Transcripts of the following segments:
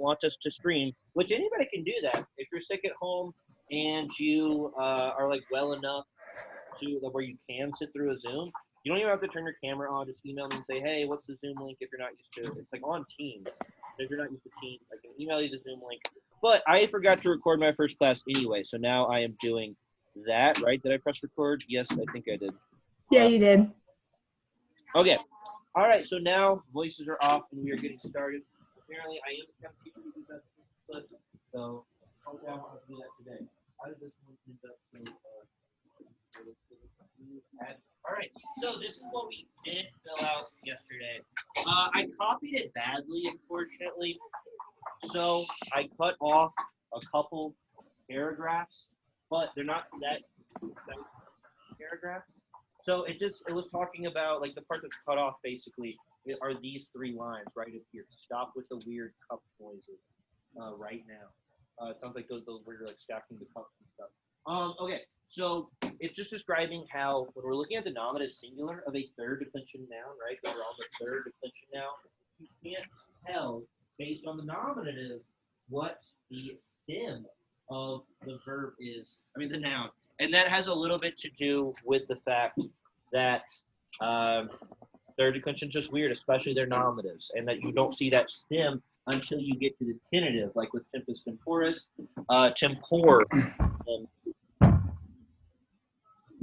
want us to stream, which anybody can do that. If you're sick at home and you are like well enough to where you can sit through a Zoom, you don't even have to turn your camera on. Just email me and say, hey, what's the Zoom link if you're not used to it. It's like on Teams. If you're not used to Teams, I can email you the Zoom link. But I forgot to record my first class anyway, so now I am doing that, right? Did I press record? Yes, I think I did. Yeah, you did. Okay. All right, so now voices are off and we are getting started. Apparently, I am kind of teaching you that clip, so hopefully I want to do that today. How does this one end up all right, so this is what we did fill out yesterday. I copied it badly, unfortunately, so I cut off a couple paragraphs, but they're not that paragraphs. So it was talking about, like, the part that's cut off basically are these three lines right up here. Stop with the weird cup noises right now. It sounds like those weird, like, stacking the cups and stuff. Okay, so it's just describing how when we're looking at the nominative singular of a third declension noun, right? Because we're on the third declension noun, you can't tell based on the nominative what the stem of the verb is. I mean, the noun. And that has a little bit to do with the fact that third declension is just weird, especially their nominatives, and that you don't see that stem until you get to the tentative, like with tempus temporis, tempor.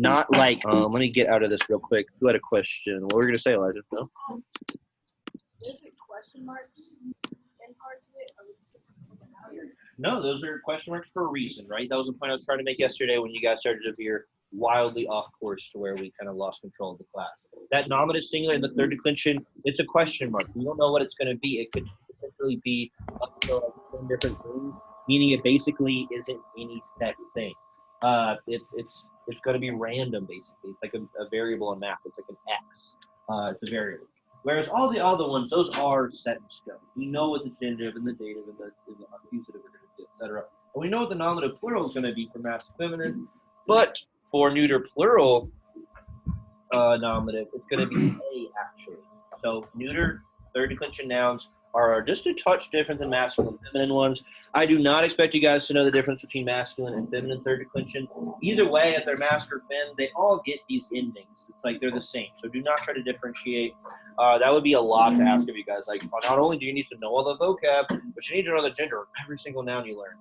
Not like, let me get out of this real quick. Who had a question? What were you going to say, Elijah? No? Is it question marks in parts of it? Or just No, those are question marks for a reason, right? That was the point I was trying to make yesterday when you guys started to veer wildly off course to where we kind of lost control of the class. That nominative singular in the third declension, it's a question mark. We don't know what it's going to be. It could potentially be up to like 10 different things, meaning it basically isn't any set thing. It's going to be random, basically. It's like a variable in math. It's like an X. It's a variable. Whereas all the other ones, those are set in stone. We know what the genitive and the dative and the accusative are going to be, etc. And we know what the nominative plural is going to be for masculine feminine. But for neuter plural nominative, it's going to be A, actually. So neuter, third declension nouns are just a touch different than masculine and feminine ones. I do not expect you guys to know the difference between masculine and feminine third declension. Either way, if they're masc or fem, they all get these endings. It's like they're the same. So do not try to differentiate. That would be a lot to ask of you guys. Like, not only do you need to know all the vocab, but you need to know the gender of every single noun you learn.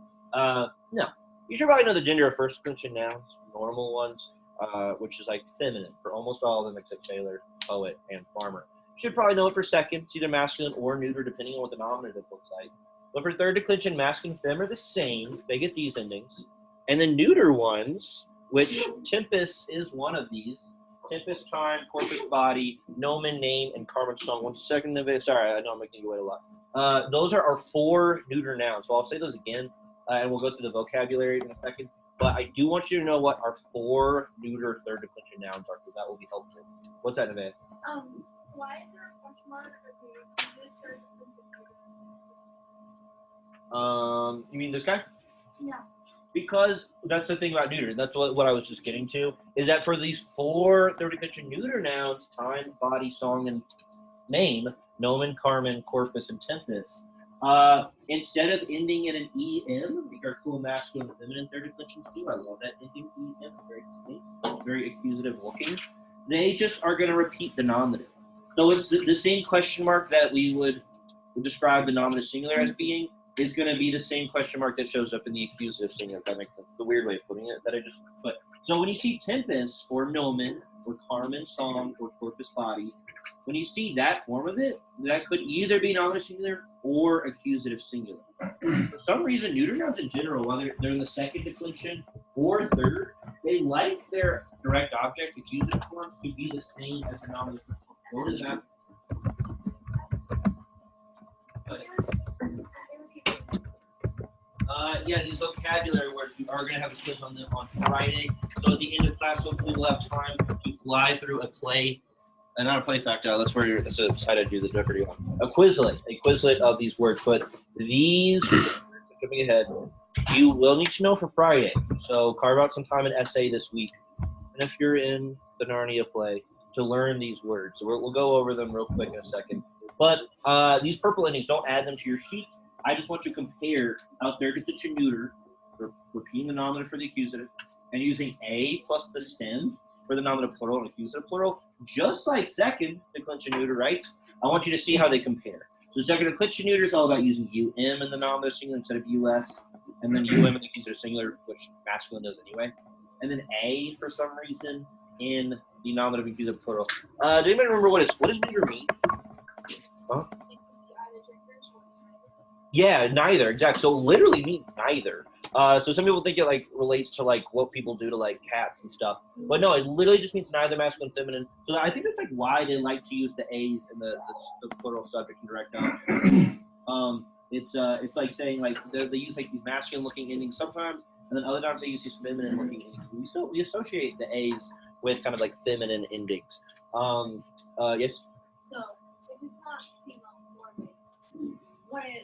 No. You should probably know the gender of first declension nouns, normal ones, which is like feminine for almost all of them except sailor, poet, and farmer. You should probably know it for second. It's either masculine or neuter, depending on what the nominative looks like. But for third declension, masculine, fem are the same. They get these endings. And the neuter ones, which tempus is one of these. Tempus, time, corpus, body, nomen, name, and Carmen song. 1 second of it. Sorry, I know I'm making you wait a lot. Those are our 4 neuter nouns. So I'll say those again, and we'll go through the vocabulary in a second. But I do want you to know what our 4 neuter third declension nouns are, because that will be helpful. What's that, Nevaeh? Why is there a question mark? You mean this guy? Yeah. Because that's the thing about neuter. That's what I was just getting to, is that for these 4 third declension neuter nouns, time, body, song, and name, nomen, Carmen, corpus, and tempus, instead of ending in an EM, like our cool masculine and feminine third declensions do, I love that ending EM, very distinct, very accusative looking, they just are going to repeat the nominative. So it's the same question mark that we would describe the nominative singular as being, is going to be the same question mark that shows up in the accusative singular, if that makes sense. The weird way of putting it that I just put. So when you see tempus, or nomen, or Carmen, song, or corpus, body, when you see that form of it, that could either be nominative singular or accusative singular. For some reason, neuter nouns in general, whether they're in the second declension or third, they like their direct object accusative forms to be the same as the nominative form. Go to that. Yeah, these vocabulary words, we are going to have a quiz on them on Friday. So at the end of class, hopefully we'll have time to fly through a play, not a play factor, that's the side I do the Jeopardy on. A Quizlet of these words. But these, jumping ahead, you will need to know for Friday. So carve out some time in essay this week. And if you're in the Narnia play, to learn these words. So we'll go over them real quick in a second. But these purple endings, don't add them to your sheet. I just want you to compare how third declension neuter, repeating the nominative for the accusative, and using a plus the stem for the nominative plural and accusative plural, just like second declension neuter, right? I want you to see how they compare. So second declension neuter is all about using um in the nominative singular instead of us, and then in the accusative singular, which masculine does anyway. And then a for some reason in the nominative accusative plural. Do anybody remember what does neuter mean? Huh? Yeah, neither. Exactly. So it literally means neither. So some people think it like relates to like what people do to like cats and stuff, but no, it literally just means neither masculine, feminine. So I think that's like why they like to use the a's in the plural subject and direct object. It's like saying like they use like these masculine looking endings sometimes, and then other times they use these feminine looking endings. We associate the a's with kind of like feminine endings. Yes. So if it's not female or male, what is it?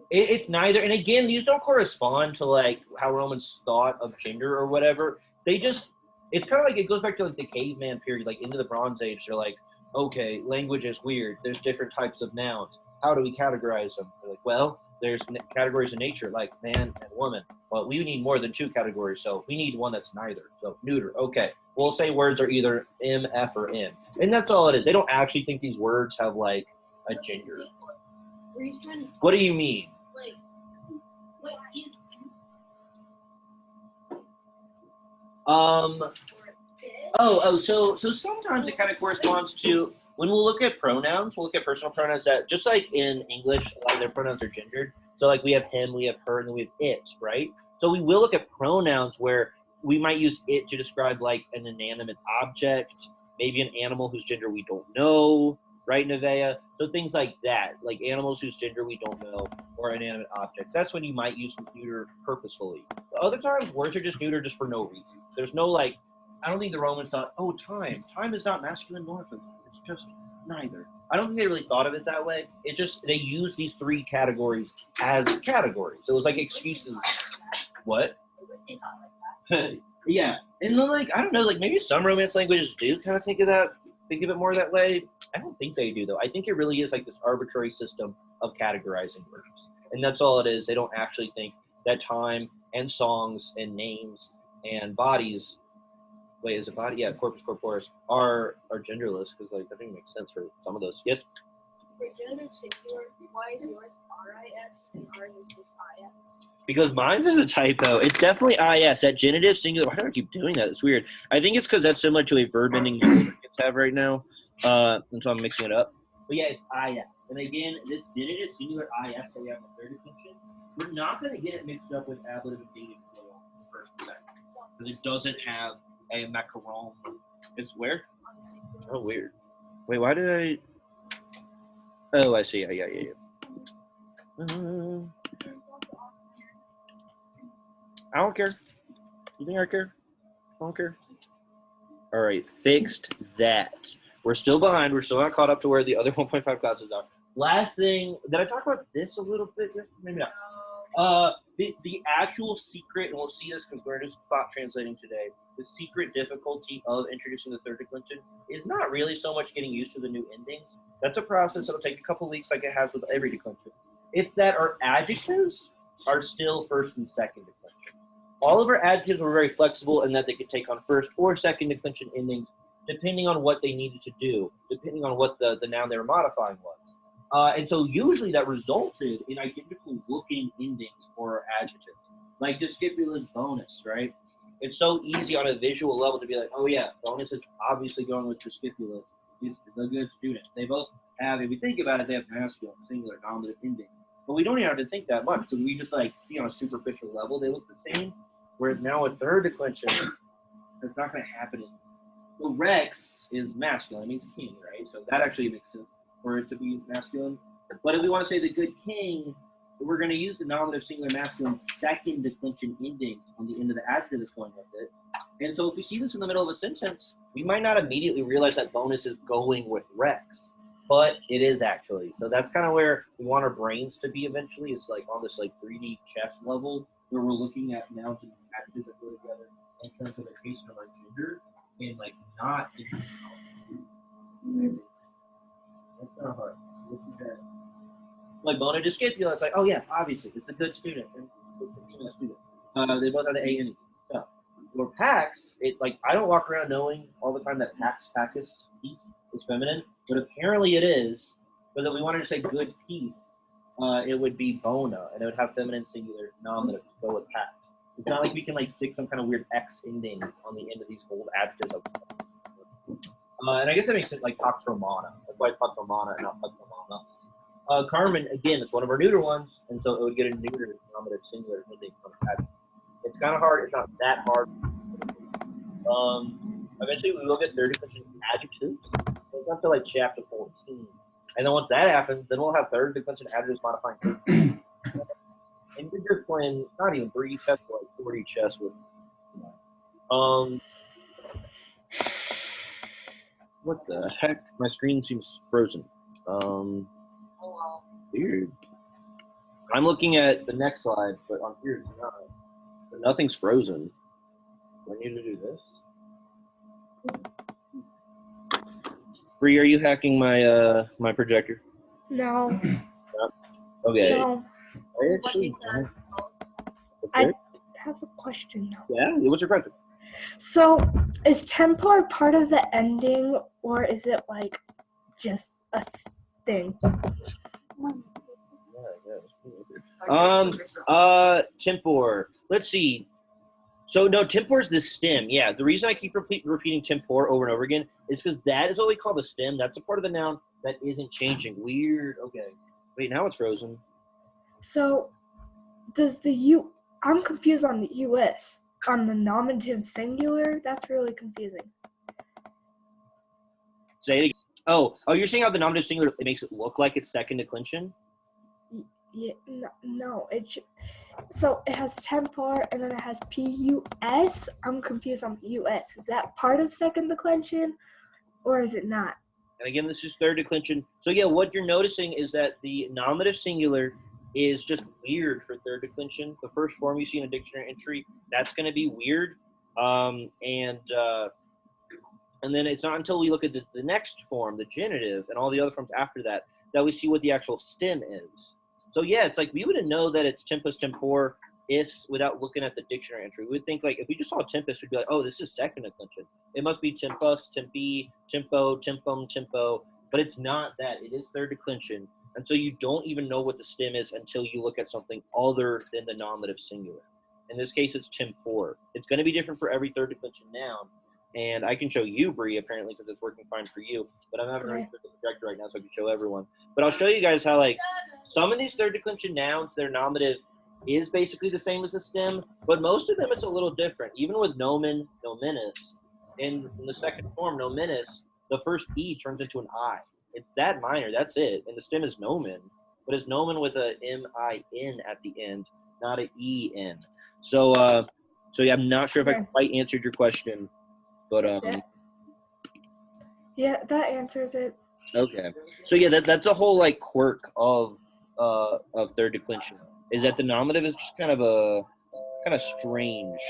It's neither, and again, these don't correspond to like how Romans thought of gender or whatever. It's kind of like it goes back to like the caveman period, like into the Bronze Age. They're like, okay, language is weird. There's different types of nouns. How do we categorize them? They're like, well, there's categories in nature like man and woman. Well, we need more than two categories, so we need one that's neither. So neuter. Okay, we'll say words are either m, f, or n, and that's all it is. They don't actually think these words have like a gender. What do you mean? Like, what is So sometimes it kind of corresponds to when we'll look at pronouns, we'll look at personal pronouns that just like in English, a lot of their pronouns are gendered. So like we have him, we have her, and then we have it, right? So we will look at pronouns where we might use it to describe like an inanimate object, maybe an animal whose gender we don't know, right, Nevaeh? So things like that, like animals whose gender we don't know, or inanimate objects. That's when you might use neuter purposefully. But other times, words are just neuter just for no reason. There's no like, I don't think the Romans thought, oh, time. Time is not masculine nor feminine. It's just neither. I don't think they really thought of it that way. It just, they use these three categories as categories. So it was like excuses. What? Yeah. And then like, I don't know, like maybe some Romance languages do kind of think of it more that way. I don't think they do though. I think it really is like this arbitrary system of categorizing words. And that's all it is. They don't actually think that time and songs and names and bodies, wait, is it body? Yeah, corpus corporis are genderless because like that doesn't make sense for some of those. Yes. for gender singular? Why is yours RIS and ours is just IS? Because mine's is a typo. It's definitely IS. That genitive singular. Why do I keep doing that? It's weird. I think it's because that's similar to a verb ending that kids have right now. And so I'm mixing it up. But yeah, it's IS. And again, this genitive singular IS that we have in the third declension, we're not going to get it mixed up with ablative and dative plural first and second. Because it doesn't have a macaron. It's where? Oh, weird. Wait, why did I? Oh, I see. Yeah. I don't care. You think I care? I don't care. All right, fixed that. We're still behind. We're still not caught up to where the other 1.5 classes are. Last thing, did I talk about this a little bit? Maybe not. The actual secret, and we'll see this because we're just spot translating today, the secret difficulty of introducing the third declension is not really so much getting used to the new endings. That's a process that'll take a couple weeks like it has with every declension. It's that our adjectives are still first and second declension. All of our adjectives were very flexible in that they could take on first or second declension endings depending on what they needed to do, depending on what the noun they were modifying was. And so usually that resulted in identical looking endings for adjectives. Like Discipula's bonus, right? It's so easy on a visual level to be like, oh yeah, bonus is obviously going with Discipula. It's a good student. They both have, if we think about it, they have masculine, singular, nominative ending. But we don't even have to think that much because we just like see on a superficial level they look the same. Whereas now a third declension, it's not going to happen. So Rex is masculine, it means king, right? So that actually makes sense for it to be masculine. But if we want to say the good king, we're going to use the nominative singular masculine second declension ending on the end of the adjective that's going with it. And so if we see this in the middle of a sentence, we might not immediately realize that bonus is going with Rex, but it is actually. So that's kind of where we want our brains to be eventually. It's like on this like 3D chess level where we're looking at nouns and adjectives that go together in terms of their case of our gender and like not in that's not hard. Like bona discipula, it's like, oh yeah, obviously, it's a good student. And it's a female student. They both have the A and E. So, for Pax, I don't walk around knowing all the time that Pacus piece is feminine, but apparently it is. But if we wanted to say good piece, it would be bona, and it would have feminine singular nominative to go with Pax. It's not like we can stick some kind of weird X ending on the end of these old adjectives. And I guess that makes it like Pax Romana. That's why it's Pax Romana and not Pax Romana. Carmen, again, it's one of our neuter ones, and so it would get a neuter nominative singular ending from adjective. It's kind of hard. It's not that hard. Eventually, we will get third declension adjectives. It's not until chapter 14. And then once that happens, then we'll have third declension adjectives modifying. And we're just playing not even 3 chess, but 40 chess with. What the heck? My screen seems frozen. Weird. I'm looking at the next slide, but on here it's not. But nothing's frozen. Do I need to do this? Bree, are you hacking my my projector? No. Okay. No. I actually don't. I have a question now. Yeah, what's your question? So, is tempor part of the ending, or is it just a thing? Tempor. Let's see. So no, tempor is the stem. Yeah, the reason I keep repeating tempor over and over again is because that is what we call the stem. That's a part of the noun that isn't changing. Weird. Okay. Wait, now it's frozen. So, does I'm confused on the US. On the nominative singular? That's really confusing. Say it again. Oh, you're saying how the nominative singular, it makes it look like it's second declension? Yeah, no. So it has tempor and then it has PUS. I'm confused on US. Is that part of second declension or is it not? And again, this is third declension. So yeah, what you're noticing is that the nominative singular is just weird for third declension. The first form you see in a dictionary entry, that's going to be weird. And then it's not until we look at the next form, the genitive, and all the other forms after that, that we see what the actual stem is. So yeah, it's like we wouldn't know that it's tempus tempor is without looking at the dictionary entry. We would think if we just saw tempus, we'd be like, oh, this is second declension. It must be tempus, tempi, tempo, tempum, tempo. But it's not that. It is third declension. And so you don't even know what the stem is until you look at something other than the nominative singular. In this case, it's tempor. It's going to be different for every third declension noun. And I can show you, Bree, apparently, because it's working fine for you. But I'm having a projector right now, so I can show everyone. But I'll show you guys how, some of these third declension nouns, their nominative is basically the same as the stem. But most of them, it's a little different. Even with nomen, nominus, in the second form, nominus, the first E turns into an I. It's that minor. That's it. And the stem is nomen. But it's nomen with a M-I-N at the end, not an E-N. So yeah, I'm not sure if I quite answered your question. But yeah, that answers it. Okay. So yeah, that's a whole quirk of third declension, is that the nominative is just kind of strange.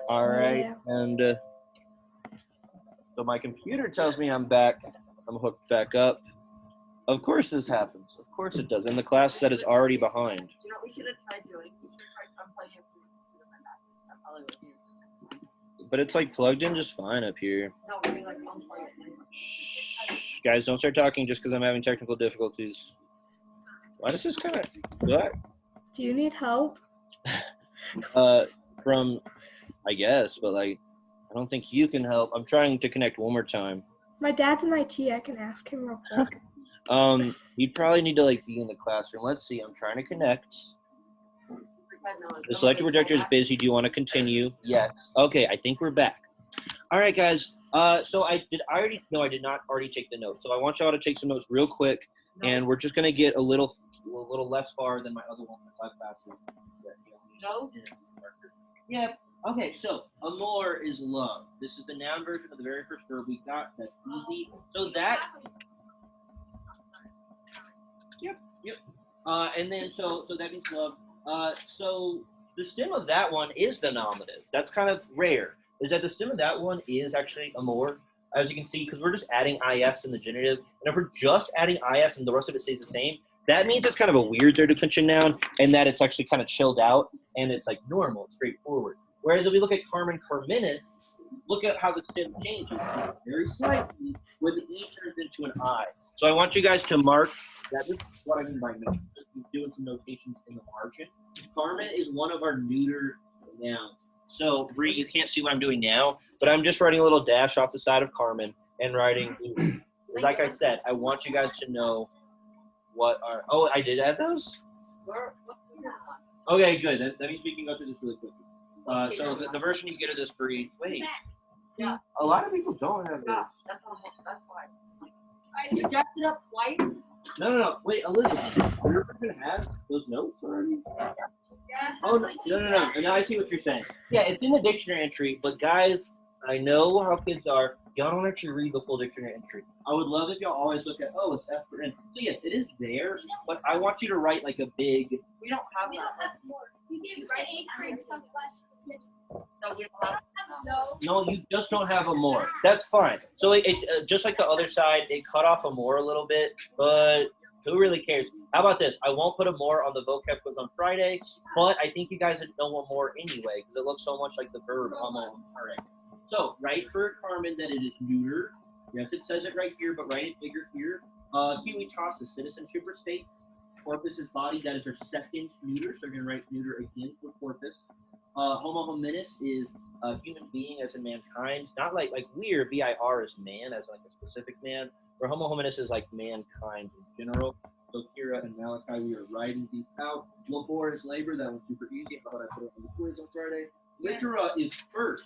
All right. Yeah. And so my computer tells me I'm back. I'm hooked back up. Of course this happens. Of course it does. And the class said it's already behind. You know, we should have tried doing. We should have tried unplugging it from that probably would be. But it's plugged in just fine up here. No, we're gonna unplug it. Shh, guys, don't start talking just because I'm having technical difficulties. Why does this kind of what? Do you need help? From, I guess, but I don't think you can help. I'm trying to connect one more time. My dad's in IT. I can ask him real quick. You'd probably need to be in the classroom. Let's see. I'm trying to connect. The selected projector is busy. Do you want to continue? Yes. Okay, I think we're back. All right, guys. So I did not already take the notes. So I want y'all to take some notes real quick, and we're just gonna get a little less far than my other one for 5 classes. No. Yeah. Okay. So amor is love. This is the noun version of the very first verb we got. That's easy. So that. Yep. And then so that means love. So the stem of that one is the nominative. That's kind of rare. Is that the stem of that one is actually amor, as you can see, because we're just adding is in the genitive. And if we're just adding is and the rest of it stays the same, that means it's kind of a weird third declension noun, and that it's actually kind of chilled out, and it's like normal, straightforward. Whereas if we look at Carmen Carmenis, look at how the stem changes very slightly, where the E turns into an I. So I want you guys to mark that. This is what I mean by note. Just doing some notations in the margin. Carmen is one of our neuter nouns. So Bree, you can't see what I'm doing now, but I'm just writing a little dash off the side of Carmen and writing neuter. Like I said, I want you guys to know what are. Oh, I did add those? Okay, good. That means we can go through this really quickly. So the version you get of this, Bree. Wait. Yeah. A lot of people don't have this. That's why. You jacked it up twice? No. Wait, Elizabeth, your version has those notes already? Yeah. Oh, no. And now I see what you're saying. Yeah, it's in the dictionary entry, but guys, I know how kids are. Y'all don't actually read the full dictionary entry. I would love if y'all always look at, oh, it's F for N. So yes, it is there, but I want you to write like a big. We don't have We that. don't have more. You gave us 8th grade stuff last year. No, we don't have No. No, you just don't have a more. That's fine. So it just like the other side, it cut off a more a little bit, but who really cares? How about this? I won't put a more on the vocab quiz on Friday, but I think you guys would know a more anyway because it looks so much like the verb almost. All right. So write for Carmen that it is neuter. Yes, it says it right here, but write it bigger here. Civitas is citizenship or state. Corpus is body. That is our second neuter. So we're going to write neuter again for corpus. Homo hominis is a human being as in mankind. Not like we are vir is man as like a specific man. Where homo hominis is like mankind in general. So Kira and Malachi, we are writing these out. Labor is labor. That one's super easy. How about I put it on the quiz on Friday? Litera is first.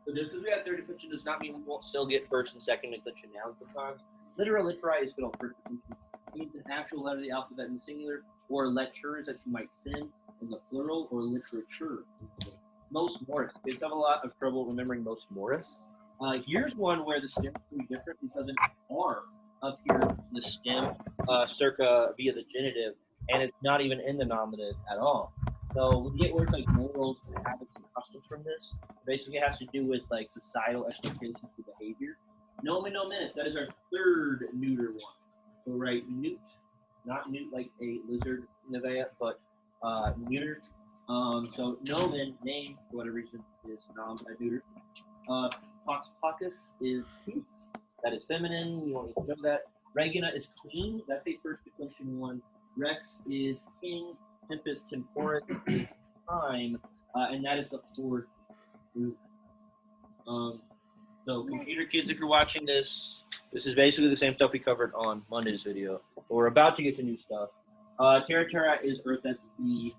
So just because we have third declension does not mean we won't still get first and second declension nouns sometimes. Litera is good on first declension. It means an actual letter of the alphabet in the singular, or lectures that you might send in the plural, or literature. Most Morris. Kids have a lot of trouble remembering most Morris. Here's one where the stem is pretty different because an R up here in the stem, circa via the genitive, and it's not even in the nominative at all. So we get words like morals and habits and customs from this. Basically, it has to do with like societal expectations for behavior. Nomen ominis, that is our third neuter one. So write newt, not newt like a lizard nevea, but neuter. So nomen, name, for whatever reason, is neuter. Pox pocus is peace. That is feminine. You don't need to know that. Regina is queen. That's a first declension one. Rex is king. Tempest temporis is time, and that is the fourth group. So computer kids, if you're watching this, this is basically the same stuff we covered on Monday's video. But we're about to get to new stuff. Terra terra is earth. That's the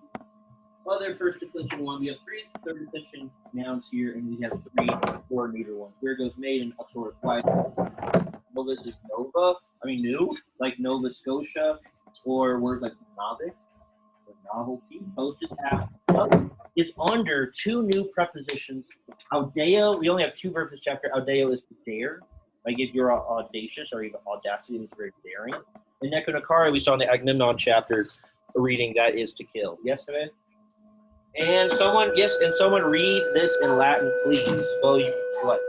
other first declension one. We have 3 third declension nouns here, and we have 3 4 neuter ones. Here goes maiden, uproar, quiet. Novus is nova. New, like Nova Scotia, or words like novice. Novelty. Post is after. Is under 2 new prepositions. Audeo, we only have 2 verbs this chapter. Audeo is to dare. Like if you're audacious or even audacity, it's very daring. In Nekonakari, we saw in the Agamemnon chapter a reading that is to kill. Yes, man? And someone read this in Latin, please. Well, what?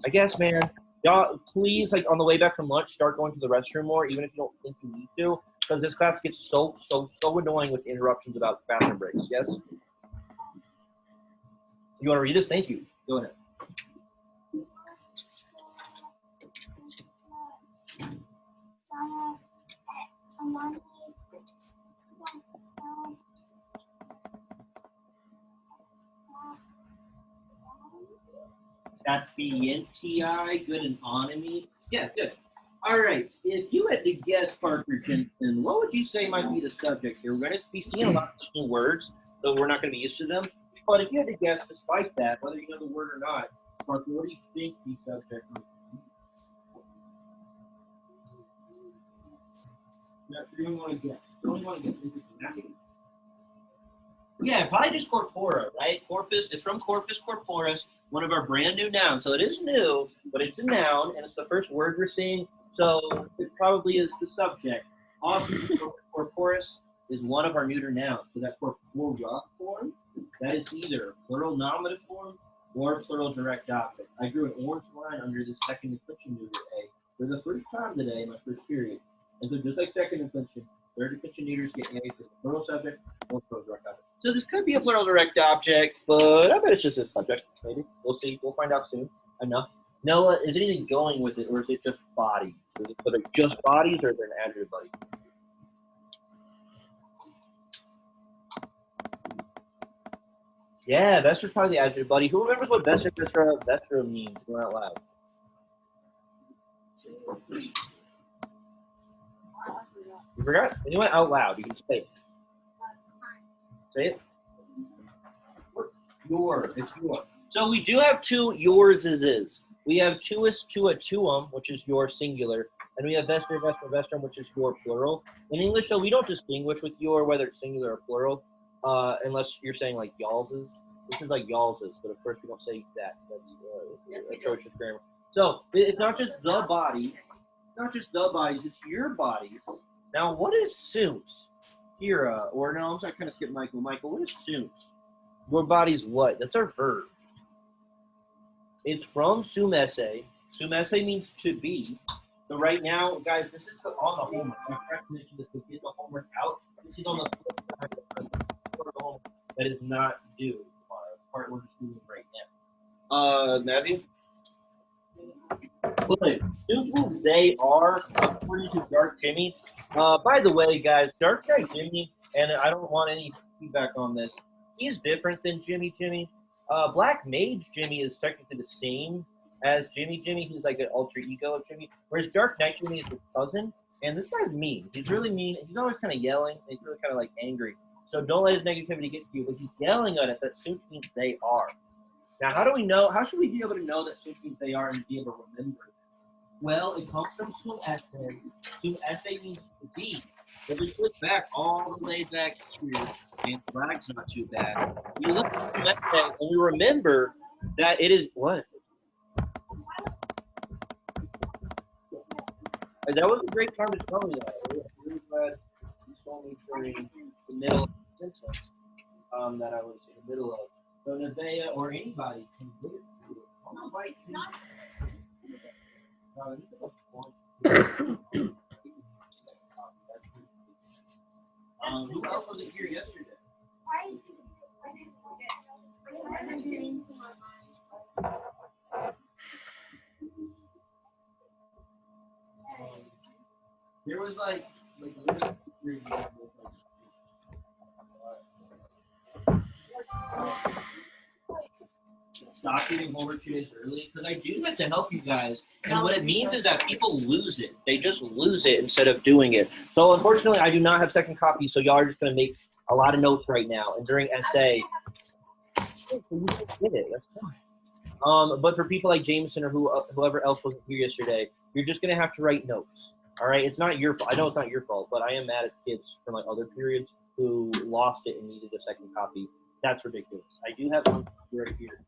I guess, man. Y'all, please, like on the way back from lunch, start going to the restroom more, even if you don't think you need to. Because this class gets so annoying with interruptions about bathroom breaks. Yes? You want to read this? Thank you. Go ahead. Sapientiae, good anonymy. Yeah, good. All right. If you had to guess, Parker Jensen, what would you say might be the subject here? We're going to be seeing a lot of new words, so we're not going to be used to them. But if you had to guess, despite that, whether you know the word or not, Parker, what do you think the subject might be? You don't want to guess. You don't want to guess. Yeah, probably just corpora, right? Corpus, it's from corpus corporis, one of our brand new nouns. So it is new, but it's a noun, and it's the first word we're seeing. So it probably is the subject. Often, corporis is one of our neuter nouns. So that corpora form, that is either plural nominative form or plural direct object. I drew an orange line under the second declension neuter A for the first time today in my first period. And so just like second declension, third declension neuters get A for the plural subject or plural direct object. So this could be a plural direct object, but I bet it's just a subject, maybe. We'll see. We'll find out soon enough. Noah, is anything going with it, or is it just bodies? Is it whether just bodies, or is there an adjective body? Yeah, Vester's probably the adjective buddy. Who remembers what Vestra means? Go out loud. You forgot? Anyone out loud? You can say it. Say it. Your. It's your. So we do have two yours is. We have tuus, tua, tuum, which is your singular. And we have Vesper, Vesper, Vestrum, which is your plural. In English, though, we don't distinguish with your whether it's singular or plural, unless you're saying like y'alls's. This is like y'alls's, but of course we don't say that. That's atrocious grammar. So it's not just the body, not just the bodies, it's your bodies. Now, what is soons? Kira, or no, I'm sorry, I kind of skipped Michael. Michael, what is soons? Your body's what? That's our verb. It's from sum esse. Sum esse means to be. So right now, guys, this is on the homework. My friend mentioned this to get the homework out. This is on the homework that is not due tomorrow. Part we're just doing right now. Matthew? But soon they are, according to Dark Jimmy. By the way, guys, Dark Guy Jimmy, and I don't want any feedback on this, he's different than Jimmy. Black Mage Jimmy is technically the same as Jimmy. He's like an alter ego of Jimmy, whereas Dark Knight Jimmy is his cousin. And this guy's mean. He's really mean. He's always kind of yelling. He's really kind of like angry. So don't let his negativity get to you. But he's yelling at us that soon means they are. Now, how do we know? How should we be able to know that soon means they are and be able to remember it? Well, it comes from sum esse. Sum esse means to be. If we flip back all the way back here, and flag's not too bad. We look at sum esse and we remember that it is what? And that was a great time to tell me that. I'm really glad you told me during the middle of the sentence that I was in the middle of. So Nevaeh or anybody can do it. Who else was it here yesterday? There was like stop getting homework 2 days early because I do that to help you guys. And what it means is that people lose it. They just lose it instead of doing it. So unfortunately, I do not have second copy. So y'all are just going to make a lot of notes right now. And during essay, you get it. That's fine. But for people like Jameson or whoever else wasn't here yesterday, you're just going to have to write notes. All right, it's not your fault. I know it's not your fault, but I am mad at kids from like other periods who lost it and needed a second copy. That's ridiculous. I do have one right here.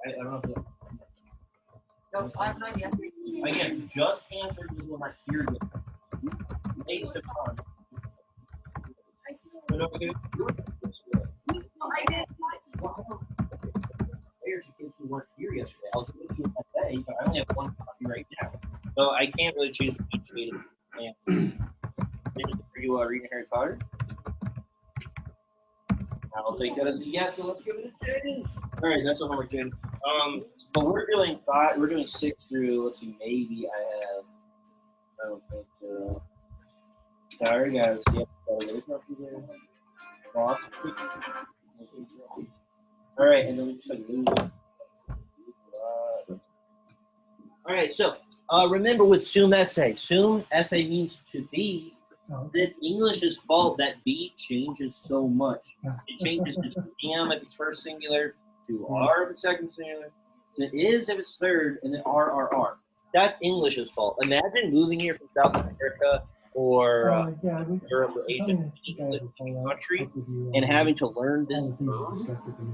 I don't know if that. No, I'm not yet. Again, just answer these will not hear you. Eight to one. Players and kids who weren't here yesterday. I was looking at that day, but I only have one copy right now. So I can't really choose each meeting. Are you reading Harry Potter? I'll take that as a yes, so let's give it a 10. All right, that's what homework, Jim. But we're doing 5. We're doing 6 through. Let's see. Maybe I don't think so. Sorry, guys. Yep. All right, and then we just like lose it. All right, so remember with sum esse. Sum esse means to be. This English's fault that be changes so much. It changes to am if it's first singular, to are if it's second singular, to is if it's third, and then are. That's English's fault. Imagine moving here from South America or Europe or Asia country and having to learn this verb.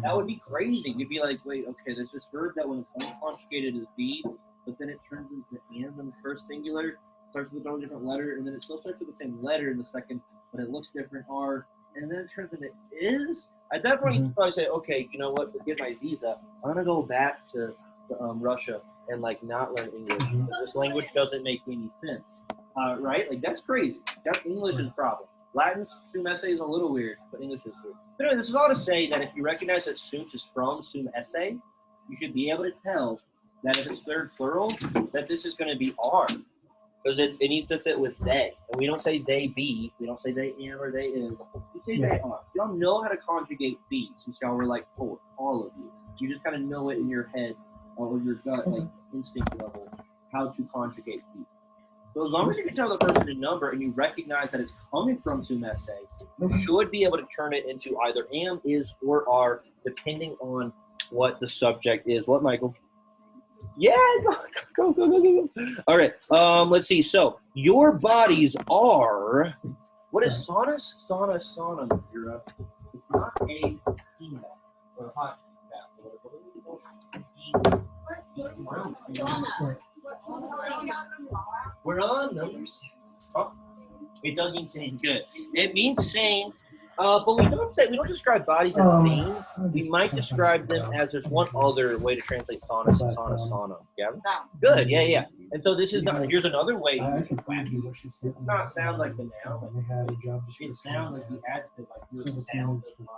That would be crazy. You'd be like, wait, okay, there's this verb that when it's unconjugated is be, but then it turns into am in the first singular. Starts with a totally different letter, and then it still starts with the same letter in the second, but it looks different. And then it turns into is. At that point, you can probably say, okay, you know what? Forget my visa. I'm gonna go back to Russia and like not learn English. This language doesn't make any sense. Right? Like, that's crazy. That's English is a problem. Latin sum esse is a little weird, but English is weird. But anyway, this is all to say that if you recognize that sunt is from sum esse, you should be able to tell that if it's third plural, that this is going to be are. Because it needs to fit with they. And we don't say they be. We don't say they am or they is. We say they are. Y'all know how to conjugate be since y'all were like four, all of you. You just kind of know it in your head or your gut, like instinct level, how to conjugate be. So as long as you can tell the person a number and you recognize that it's coming from sum esse, you should be able to turn it into either am, is, or are, depending on what the subject is. What, Michael? Yeah, go. All right. Let's see. So your bodies are. What is sauna? Sauna. Mira. It's not a female or a hot bath. We're on number 6. Oh, it does mean sane. Good. It means sane. But we don't describe bodies as sane. We might describe them as there's one other way to translate sauna. Yeah. Good. Yeah. And so this is not. Here's another way. I can find you what she said. Not sound like the noun. They had a job It description. sounds like the adjective, like So your the sound. things with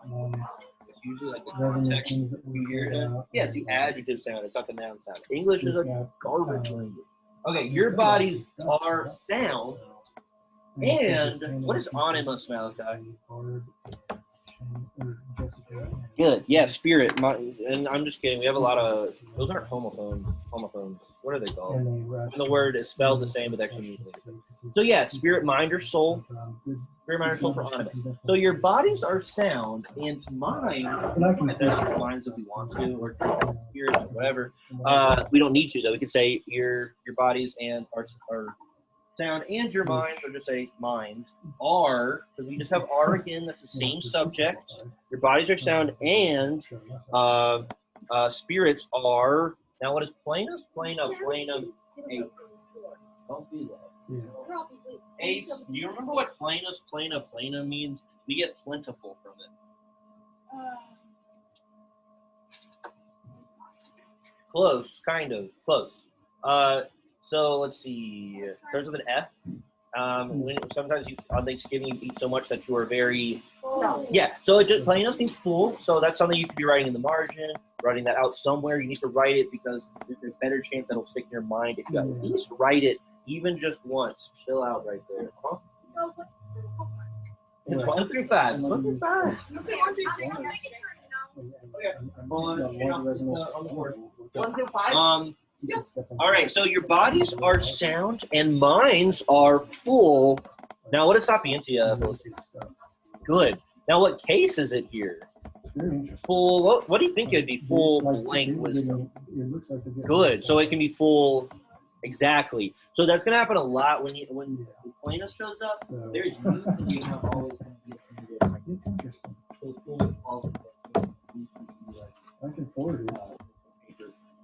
It's usually like the resume context. things that we You hear filled it? out. Yeah, it's the adjective sound. It's not the noun sound. English is We've a got, garbage um, language. Okay, your bodies are sound. And what is animus, Malachi? Good. Yeah, spirit. And I'm just kidding. We have a lot of those aren't homophones. What are they called? And the word is spelled the same with extra music. So yeah, spirit, mind, or soul. Spirit, mind, or soul for animus. So your bodies are sound, and mind. And there's your minds if we want to, or spirits, or whatever. We don't need to though. We could say your bodies and are sound, and your minds, or just say minds, are, because we just have are again, that's the same subject. Your bodies are sound, and spirits are, now what is planus? Planum, eight. Don't do that. Ace, do you remember what plana means? We get plentiful from it. Close, kind of, close. So let's see. It starts with an F. When sometimes on Thanksgiving you eat so much that you are very So it just plain means full. So that's something you could be writing in the margin, writing that out somewhere. You need to write it because there's a better chance that it'll stick in your mind if you at least write it even just once. Chill out right there. Huh? It's 1 through 5. 1 through 5. Okay, 1 through 6. One through five. All right, so your bodies are sound and minds are full. Now, what is sapientia? Good. Now, what case is it here? Full. What do you think it would be? Full blank wisdom. Good. So it can be full. Exactly. So that's going to happen a lot when Planus shows up. There's usually not always going to be a It's interesting. I can forward it.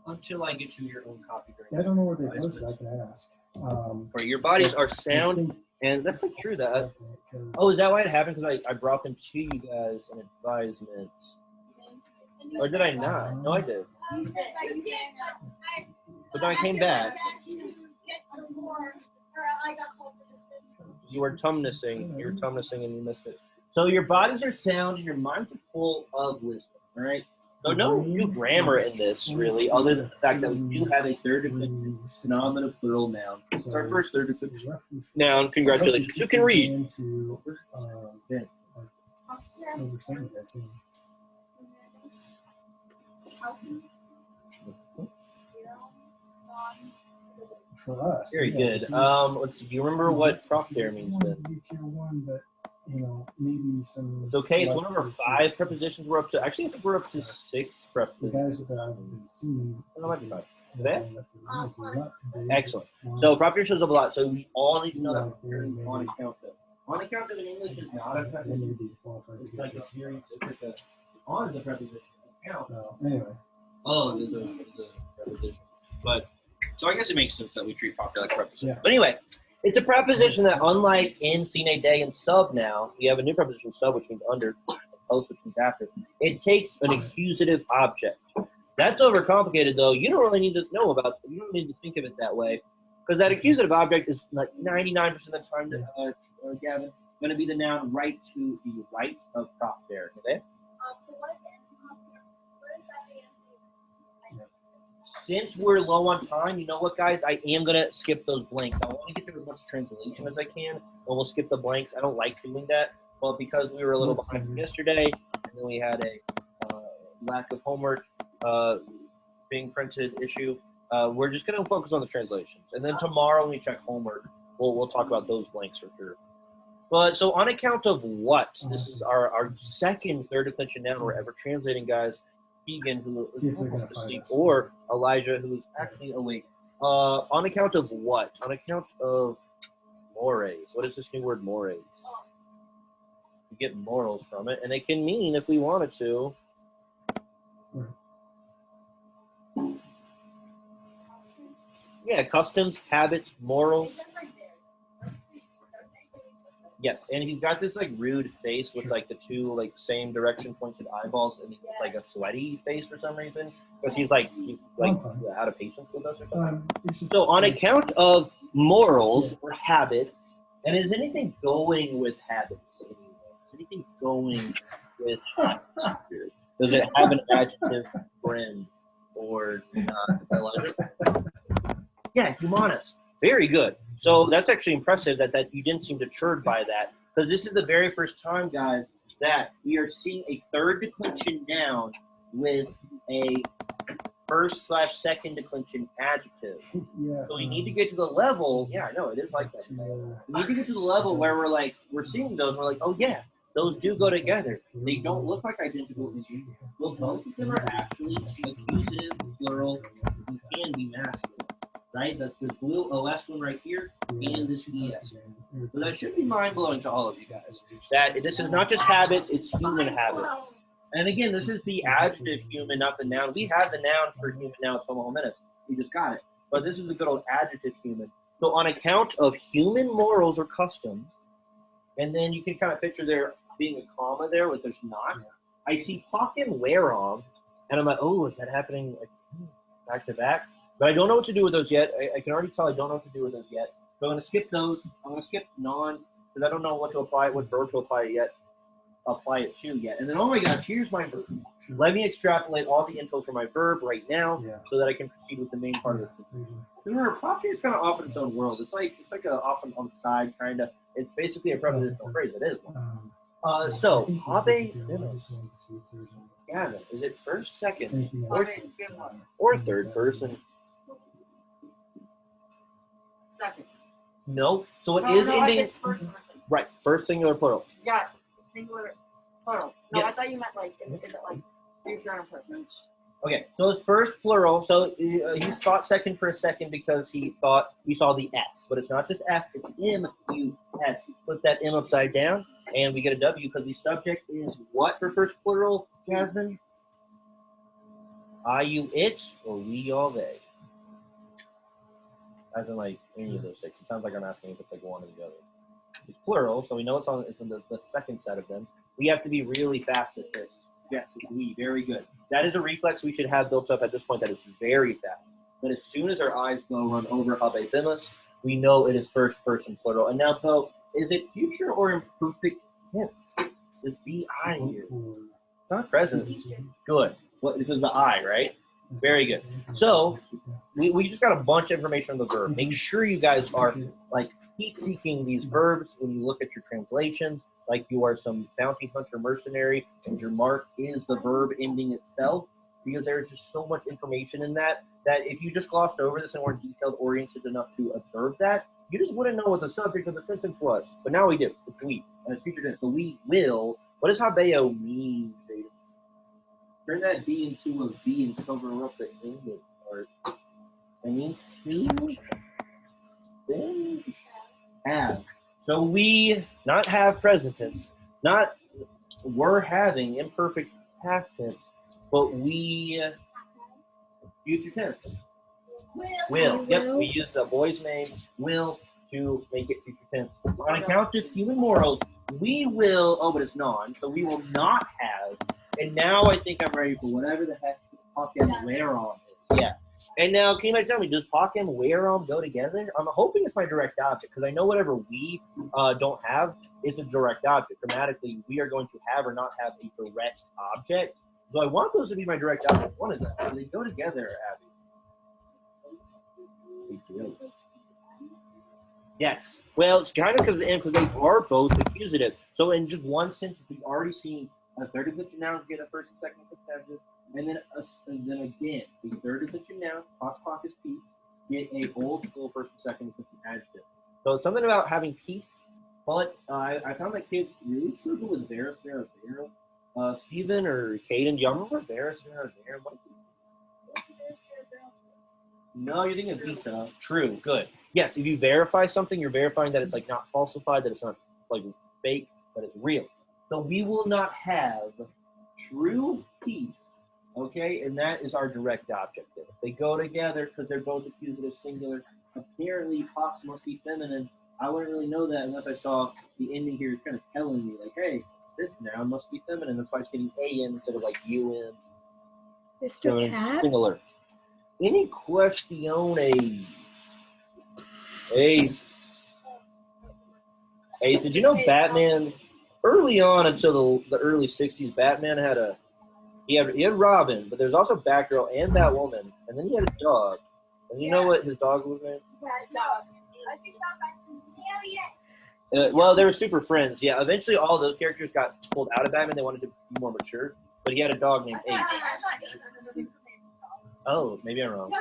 Until I get you your own copy. I don't know where they posted. I can ask. Or your bodies are sound, and that's like true that. Oh, is that why it happened? Because I brought them to you guys an advisement. Or did I not? No, I did. You said that you did, But then I came back. You were tumnusing. You were tumnusing and you missed it. So your bodies are sound and your minds are full of wisdom. All right. So no new grammar in this, really, other than the fact that we do have a third declension nominative plural noun. It's our first third declension noun. Congratulations. Who can read? For us. Very good. Let's see. Do you remember what prof there means then? Tier 1, but maybe some. It's okay. It's one of our 5 prepositions. We're up to. Actually, I think we're up to 6 The prepositions. guys that I've been seeing. Oh, that might be 5. Today? Not today. Excellent. So property shows up a lot. So we all need to know that on account of. On account of in English is not a preposition. It's like a series. It's like a on is a preposition. Account. So anyway. Oh, there's a preposition. But so I guess it makes sense that we treat property like a preposition. Yeah. But anyway, it's a preposition that unlike in sine, day, and sub now, we have a new preposition sub, which means under, and post, which means after. It takes an accusative object. That's overcomplicated though. You don't really need to know about you don't need to think of it that way. because that accusative object is like 99% of the time, Gavin, going to be the noun right to the right of prop there. Okay. So what is that the answer? Since we're low on time, you know what, guys? I am going to skip those blanks. I want to get through as much translation as I can, and we'll skip the blanks. I don't like doing that, but because we were a little behind from yesterday, and then we had a lack of homework being printed issue, we're just going to focus on the translations. And then tomorrow when we check homework, we'll talk about those blanks for sure. But so on account of what? This is our second third declension noun we're ever translating, guys. Keegan, who is almost asleep, or Elijah, who's actually awake. On account of what? On account of mores. What is this new word, mores? We get morals from it, and it can mean, if we wanted to, yeah, customs, habits, morals. Yes, and he's got this like rude face with like the two like same direction pointed eyeballs, and he's like a sweaty face for some reason because he's like out of patience with us or something. So on account of morals or habits, and is anything going with habits? Is anything going with habits? Does it have an adjective, friend, or not? Elijah? Yeah, humanist. Very good. So that's actually impressive that you didn't seem deterred by that, because this is the very first time, guys, that we are seeing a third declension noun with a first/second declension adjective. Yeah. So we need to get to the level. Yeah, I know it is like that. We need to get to the level where we're seeing those. We're like, oh yeah, those do go together. They don't look like identical issues. Well, both of them are actually accusative, plural, and can be masculine. Right? That's the blue OS one right here, and this ES. So that should be mind-blowing to all of you guys. That this is not just habits, it's human habits. And again, this is the adjective human, not the noun. We have the noun for human now, it's almost minutes. We just got it. But this is the good old adjective human. So on account of human morals or customs, and then you can kind of picture there being a comma there, but there's not. I see Pocken Whereon, and I'm like, oh, is that happening like back to back? But I don't know what to do with those yet. I can already tell I don't know what to do with those yet. So I'm going to skip those. I'm going to skip non, because I don't know what verb to apply it to yet. And then, oh my gosh, here's my verb. Let me extrapolate all the info for my verb right now so that I can proceed with the main part of this. Remember, Poppy is kind of off in its own world. It's like a off on the side kind of. It's basically a prepositional phrase. It is one. So, habe vemos. Gavin, is it first, second, or third person? Second. No. So it No, is I ending. said first person. Right. First singular plural. Yeah, singular, plural. No, I Yes. thought you meant like, is it like future and present? Okay. So it's first plural. So he thought second for a second because he thought we saw the S, but it's not just S. It's M-U-S. Put that M upside down, and we get a W because the subject is what for first plural, Jasmine? I, you, it, or we, y'all, they. As in like any of those six. It sounds like I'm asking if it's like one or the other. It's plural, so we know it's in the second set of them. We have to be really fast at this. Yes, we, very good. That is a reflex we should have built up at this point that is very fast. But as soon as our eyes go run over habe vemos, we know it is first person plural. And now, though, is it future or imperfect tense? Is be-I here? It's not present. Good. What, because the I, right? Very good. So we just got a bunch of information on the verb. Make sure you guys are like keep seeking these verbs when you look at your translations, like you are some bounty hunter mercenary, and your mark is the verb ending itself, because there's just so much information in that if you just glossed over this and weren't detailed oriented enough to observe that, you just wouldn't know what the subject of the sentence was. But now we do. It's we, and it's future tense. So we will. What does habeo mean, Jada? Turn that B into a V and cover up the English part. It means to then have. So we not have present tense, not were having imperfect past tense, but we future tense. Will. Yep, we use the boy's name, will, to make it future tense. On account of human morals, we will, oh, but it's non, so we will not have. And now I think I'm ready for whatever the heck Pocken Whereon is. Yeah. And now, can you tell me, does POC and WHERE go together? I'm hoping it's my direct object because I know whatever we don't have, it's a direct object. Grammatically, we are going to have or not have a direct object. So I want those to be my direct object. One of them. Do they go together, Abby? They do. Yes. Well, it's kind of because they are both accusative. So in just one sentence, we've already seen a third declension noun get a first and second adjective, and then again, a third declension noun, POC is peace, get a old school first and second declension adjective. So it's something about having peace, but I found that kids really struggle with Vera. Steven or Caden, do y'all remember Vera? No, you're thinking of pizza. True, good. Yes, if you verify something, you're verifying that it's like not falsified, that it's not like fake, that it's real. So we will not have true peace, okay? And that is our direct object there. They go together because they're both accusative singular. Apparently, POC must be feminine. I wouldn't really know that unless I saw the ending here is kind of telling me, like, hey, this noun must be feminine. That's why it's getting A-N instead of like U-N. Mr. Cat? Singular. Any questiones? Ace. Ace, did you know Batman, early on until the early 60s, Batman had he had Robin, but there's also Batgirl and Batwoman, and then he had a dog. And you know what his dog was named? Well, they were super friends. Yeah, eventually all those characters got pulled out of Batman. They wanted to be more mature, but he had a dog named Ace. Oh, maybe I'm wrong.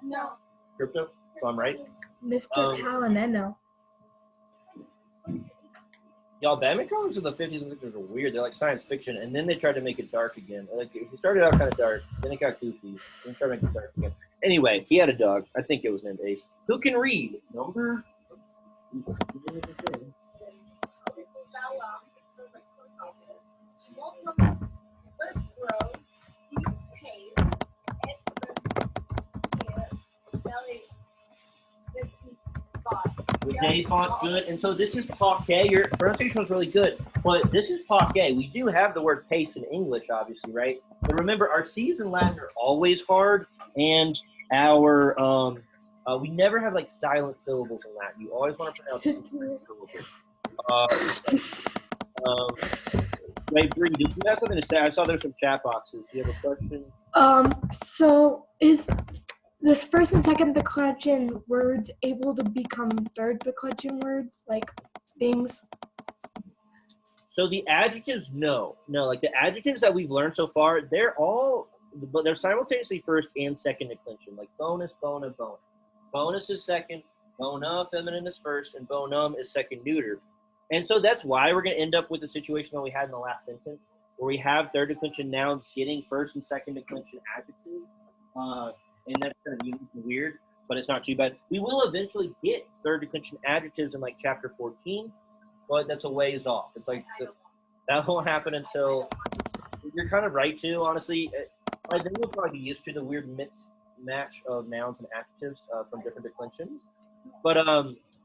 No. Crypto? So I'm right? Mr. Calineno. Y'all, Batman comics in the 50s and 60s are weird. They're like science fiction, and then they tried to make it dark again. Like, it started out kind of dark, then it got goofy, then tried to make it dark again. Anyway, he had a dog. I think it was named Ace. Who can read? Number? With J font, good. And so this is POC. Your pronunciation was really good, but this is POC. We do have the word pace in English, obviously, right? But remember, our C's in Latin are always hard, and our we never have like silent syllables in Latin. You always want to pronounce syllables. Wait, Bree, did you have something to say? I saw there's some chat boxes. Do you have a question? So is this first and second declension words able to become third declension words, like things? So the adjectives, no, like the adjectives that we've learned so far, but they're simultaneously first and second declension, like bonus, bona, bona. Bonus is second, bona, feminine is first, and bonum is second neuter. And so that's why we're going to end up with the situation that we had in the last sentence, where we have third declension nouns getting first and second declension adjectives. And that's kind of unique and weird, but it's not too bad. We will eventually get third declension adjectives in like chapter 14, but that's a ways off. It's like that won't happen you're kind of right too, honestly. I think we'll probably be used to the weird mismatch of nouns and adjectives from different declensions, but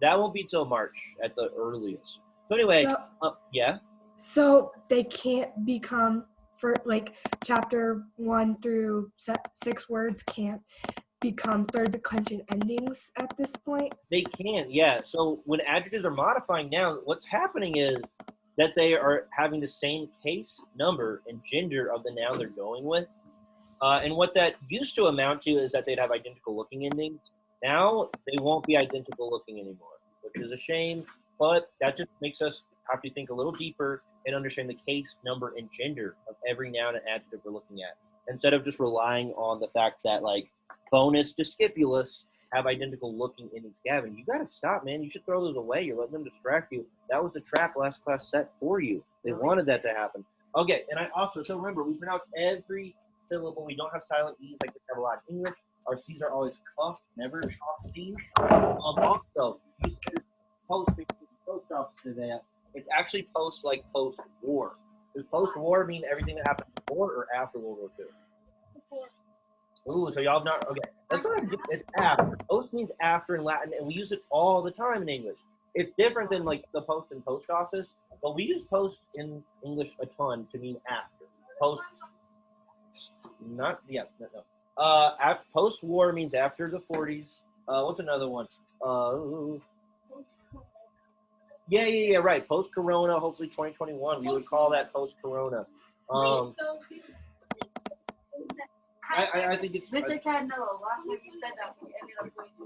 that won't be till March at the earliest. So anyway, yeah. So they can't become, for like chapter 1 through 6 words can't become third declension endings at this point? They can, yeah. So when adjectives are modifying nouns, what's happening is that they are having the same case, number, and gender of the noun they're going with. And what that used to amount to is that they'd have identical looking endings. Now they won't be identical looking anymore, which is a shame, but that just makes us have to think a little deeper and understand the case, number, and gender of every noun and adjective we're looking at, instead of just relying on the fact that, like, bonus to scipulus have identical looking endings. Gavin, you got to stop, man. You should throw those away. You're letting them distract you. That was the trap last class set for you. They wanted that to happen. Okay, and so remember, we pronounce every syllable. We don't have silent E's like we have a lot in English. Our C's are always cuffed, never soft C's. Also, you said post office today. It's actually post-war. Does post-war mean everything that happened before or after World War II? Ooh, so y'all have not, okay. That's what it's after. Post means after in Latin, and we use it all the time in English. It's different than like the post and post office, but we use post in English a ton to mean after. Post, no. Post-war means after the 40s. What's another one? Yeah, right. Post-corona, hopefully 2021. We would call that post-corona. I think it's. Mr. Candelo, last time you said that we ended up going to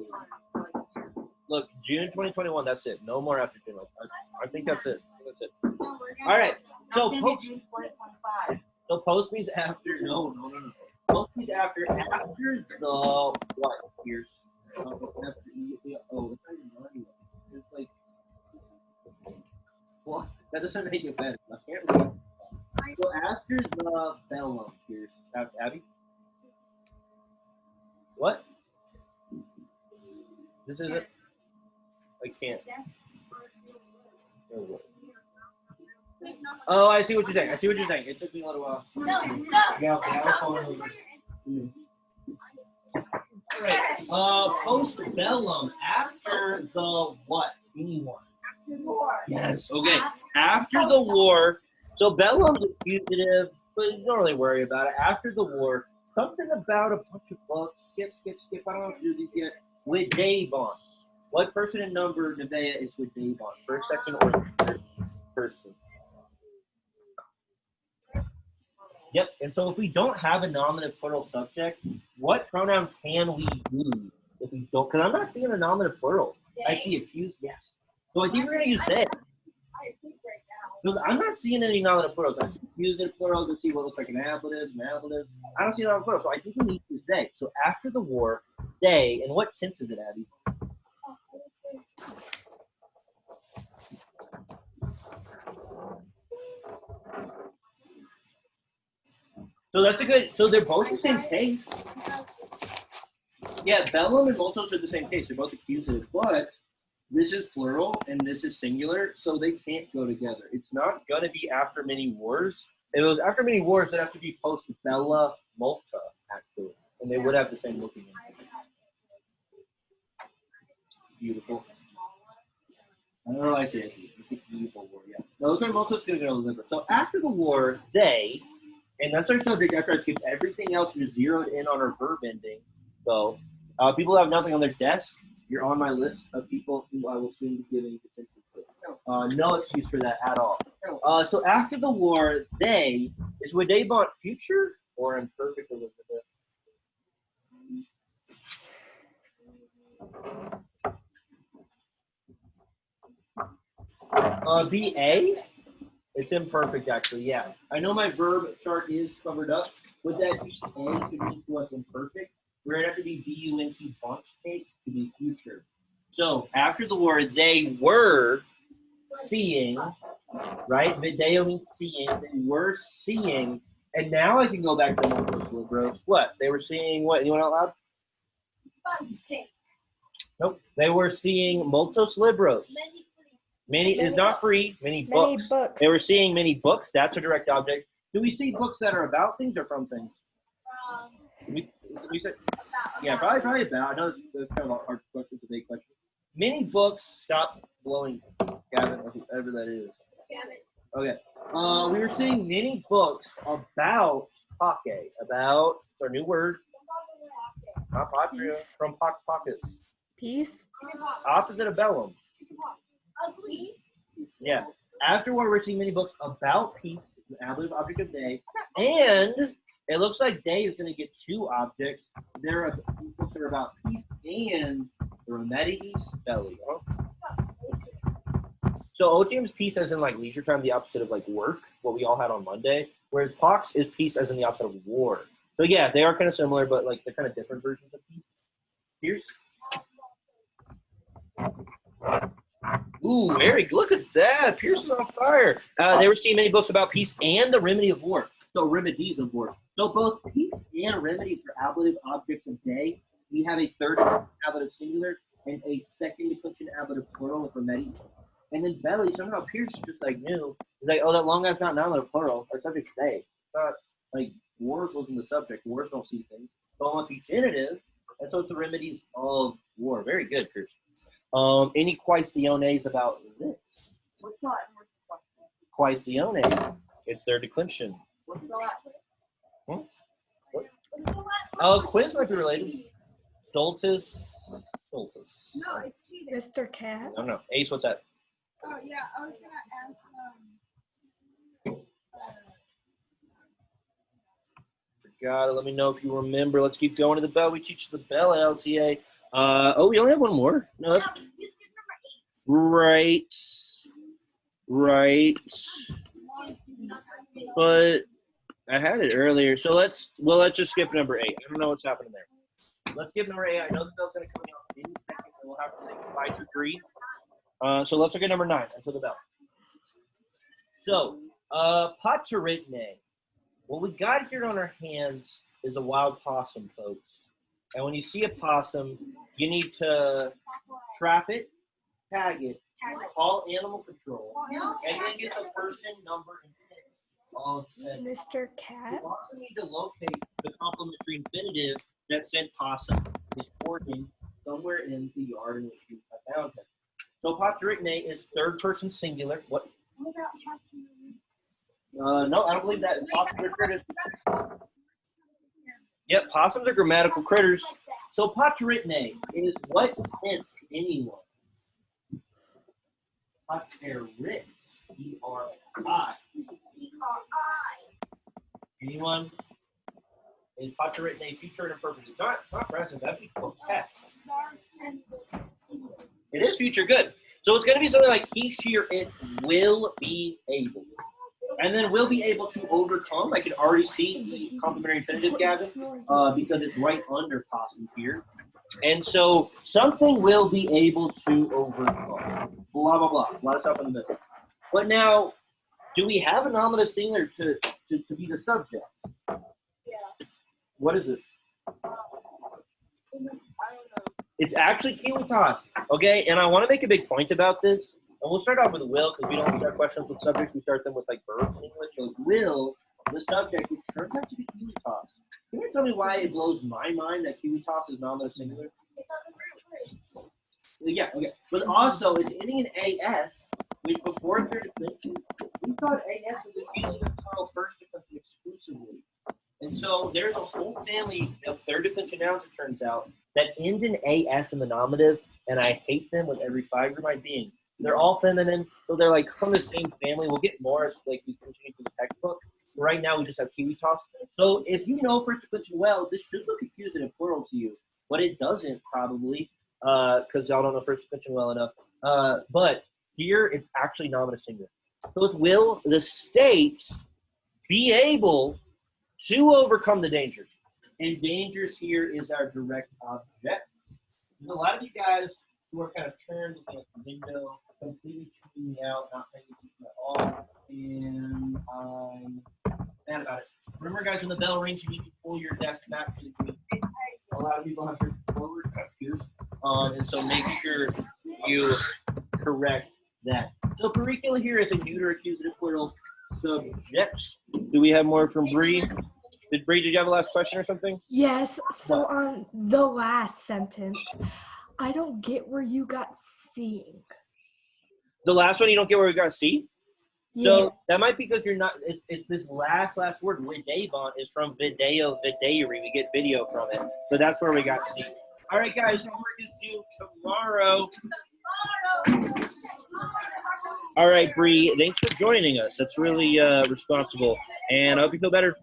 for like a year. Look, June 2021. That's it. No more after June. I think that's it. That's it. All right. So That's post. June 2025. So post means after. No. Post means after. After the what? Here's. After, it's not even anyway. It's like. Well, that doesn't make it better. I can't read. So after the bellum, here's Abby. What? This isn't. I can't. Oh, I see what you're saying. It took me a little while. Yeah, okay, I was following you. All right. Post-bellum, after the what? Anyone? Yes. Okay. After the war. So bellum's accusative, but you don't really worry about it. After the war, something about a bunch of books. Skip. I don't have to do these yet. With Davon. What person and number Nevaeh is with Davon? First, second, or third person? Yep. And so if we don't have a nominative plural subject, what pronoun can we use if we don't? Because I'm not seeing a nominative plural. I see accused. Yes. So I think we're going to use they. Because I'm not seeing any nominative plurals. I see accusative plurals. I see what looks like an ablative. I don't see nominative plurals. So I think we need to use they. So after the war, they, and what tense is it, Abby? So that's a good, so they're both the same case. Yeah, bellum and multos are the same case. They're both accusative, but this is plural and this is singular, so they can't go together. It's not going to be after many wars. If it was after many wars, it'd have to be post bella multa, actually. And they would have the same looking. Beautiful. I don't know why I say it. It's a beautiful war, yeah. Those are multos going to go deliver. So after the war, they, and that's our subject after I skipped everything else and just zeroed in on our verb ending. So people who have nothing on their desk, you're on my list of people who I will soon be giving attention to. No excuse for that at all. So after the war, they, is would they want future or imperfect Elizabeth? VA? It's imperfect, actually, yeah. I know my verb chart is covered up. Would that be A could mean to us imperfect? We're going to have to be B-U-N-T bunch cake to be future. So after the war, they were seeing, right? Video means seeing. They were seeing. And now I can go back to Multos Libros. What? They were seeing what? Anyone out loud? Bunch cake. Nope. They were seeing Multos Libros. Many is not free. Many books. They were seeing many books. That's a direct object. Do we see books that are about things or from things? We say, yeah, probably about. I know it's kind of a hard question, it's a big question. Many books. Stop blowing, Gavin, or whoever that is. Okay. We were seeing many books about Pocket. About our new word. Not patria. From Pox Pockets. Peace. Opposite of bellum. Yeah. Afterward, we're seeing many books about peace, the ablative object of day, and it looks like day is going to get two objects. There are books that are about peace and the Remedies belly. Huh? So OTM is peace as in like leisure time, the opposite of like work, what we all had on Monday, whereas Pox is peace as in the opposite of war. So yeah, they are kind of similar, but like they're kind of different versions of peace. Here's. Ooh, Eric, look at that. Pierce is on fire. They were seeing many books about peace and the remedy of war. So remedies of war. So both peace and remedy for ablative objects of day. We have a third ablative singular and a second declension ablative plural of remedy. And then belly, somehow Pierce just like knew. He's like, oh, that long guy's not nominative plural. Our subject's day. It's not like wars wasn't the subject. Wars don't see things. So it must be genitive. And so it's the remedies of war. Very good, Pierce. Any quaestiones about this? What's that? Quaestiones. It's their declension. What's that? Hmm? What? Oh, quiz might be related. Stultus. Stultus. No, it's cheating. Mr. Cat. I don't know. Ace, what's that? Oh yeah, I was gonna ask. Got it. Let me know if you remember. Let's keep going to the bell. We teach the bell at LTA. Oh, we only have one more. No, that's right. Right. But I had it earlier. So let's just skip number 8. I don't know what's happening there. Let's skip number 8. I know the bell's gonna come out in a second, and we'll have to say goodbye to 3. So let's look at number 9 until the bell. So, Pateritne. What we got here on our hands is a wild possum, folks. And when you see a possum, you need to trap it, tag it, call animal control, and then get the person, number, and pin. All said. Mr. Cat. You also need to locate the complementary infinitive that said possum is working somewhere in the yard in which you have found him. So Pateritne is third person singular. What? No, I don't believe that. Possums are critters. Yep, possums are grammatical critters. So Pateritne is what tense anyone? Paterit. E-R-I. Anyone? Is Pateritne future and imperfect? It's not present. That'd be called past. It is future. Good. So it's going to be something like he, she, or it will be able. And then will be able to overcome. I can already see the complementary infinitive, Gavin, because it's right under possum here. And so something will be able to overcome. Blah, blah, blah. A lot of stuff in the middle. But now, do we have a nominative singular to be the subject? Yeah. What is it? I don't know. It's actually Kiwitas, okay? And I want to make a big point about this. And we'll start off with will, because we don't start questions with subjects. We start them with, like, verbs in English. So will, the subject, which turns out to be Kiwitas. Can you tell me why it blows my mind that Kiwitas is nominative singular? Yeah, okay. But also, it's ending in AS, which before third declension, we thought AS was using the plural first declension exclusively. And so there's a whole family of third declension nouns, it turns out, that end in AS in the nominative, and I hate them with every fiber of my being. They're all feminine, so they're like from the same family. We'll get more as like we continue through the textbook. Right now, we just have Kiwitas. So if you know first declension well, this should look accusative plural to you, but it doesn't probably, because y'all don't know first declension well enough. But here, it's actually nominative singular. So it's will the state be able to overcome the dangers? And dangers here is our direct object. There's a lot of you guys who are kind of turned looking at the window, completely tuning me out, not paying attention at all, and I'm mad about it. Remember, guys, when the bell rings, you need to pull your desk back to the green. A lot of people have their forward cues, and so make sure you correct that. So curricula here is a neuter accusative plural subject. Do we have more from Bree? Did you have a last question or something? Yes. So on the last sentence, I don't get where you got seeing. The last one, you don't get where we got C? Yeah. So that might be because you're not, it's this last word, videbon, is from video, videory. We get video from it. So that's where we got C. All right, guys, homework is due tomorrow. All right, Bree, thanks for joining us. That's really responsible. And I hope you feel better.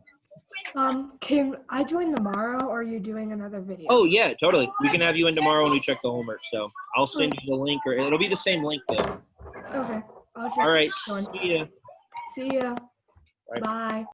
Can I join tomorrow, or are you doing another video? Oh, yeah, totally. We can have you in tomorrow when we check the homework. So I'll send you the link, or it'll be the same link, though. Okay. I'll just All right, join. see ya. See ya. Bye. Bye.